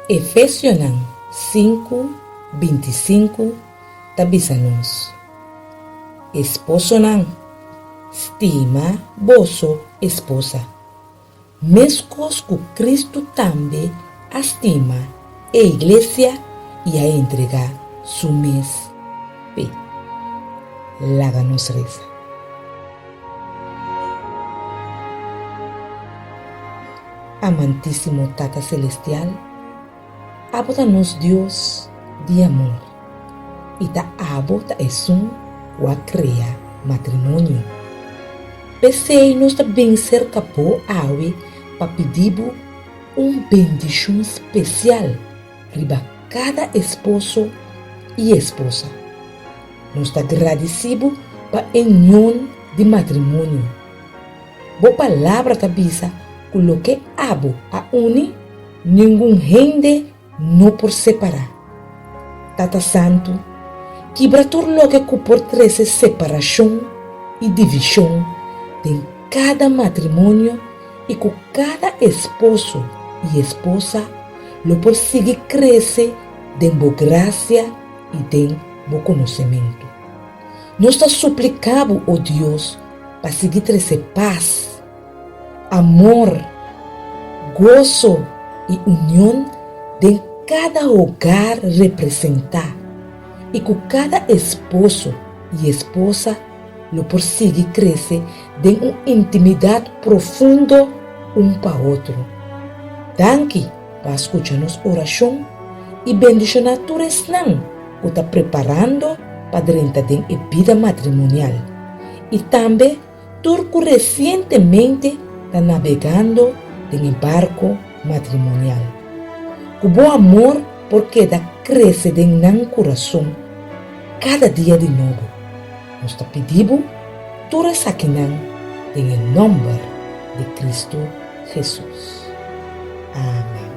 Efésios 5:25 tabisanos. Esposo nan, estima vosso esposa. Mescos que Cristo também estima a igreja e a entregar su mes. Láganos reza. Amantíssimo Tata Celestial, abota-nos Deus de amor e ta abota es wa crea matrimônio. Pensei-nos também ser capô awe para pedir bendição especial riba cada esposo e esposa. Nós está agradecido para a união de matrimônio. Boa palavra tabisa coloque abo a uni, nenhum rende não por separar. Tata Santo, quebra tudo lo que por treze separação e divisão em cada matrimônio e com cada esposo e esposa lo por seguir crescer de boa graça e de bom conhecimento. Nós está suplicando, oh Deus, para seguir trazer paz, amor, gozo e união de cada hogar representar e com cada esposo e esposa lo por seguir crescer de uma intimidade profunda para outro. Danke para escuchar nossa oração e bendição naturais não que está preparando para dentro da vida matrimonial. E também turco recentemente está navegando em barco matrimonial. Com bom amor, porque dá cresce em nosso coração cada dia de novo. Nós está pedindo tudo isso aqui em nome de Cristo Jesus. Amém.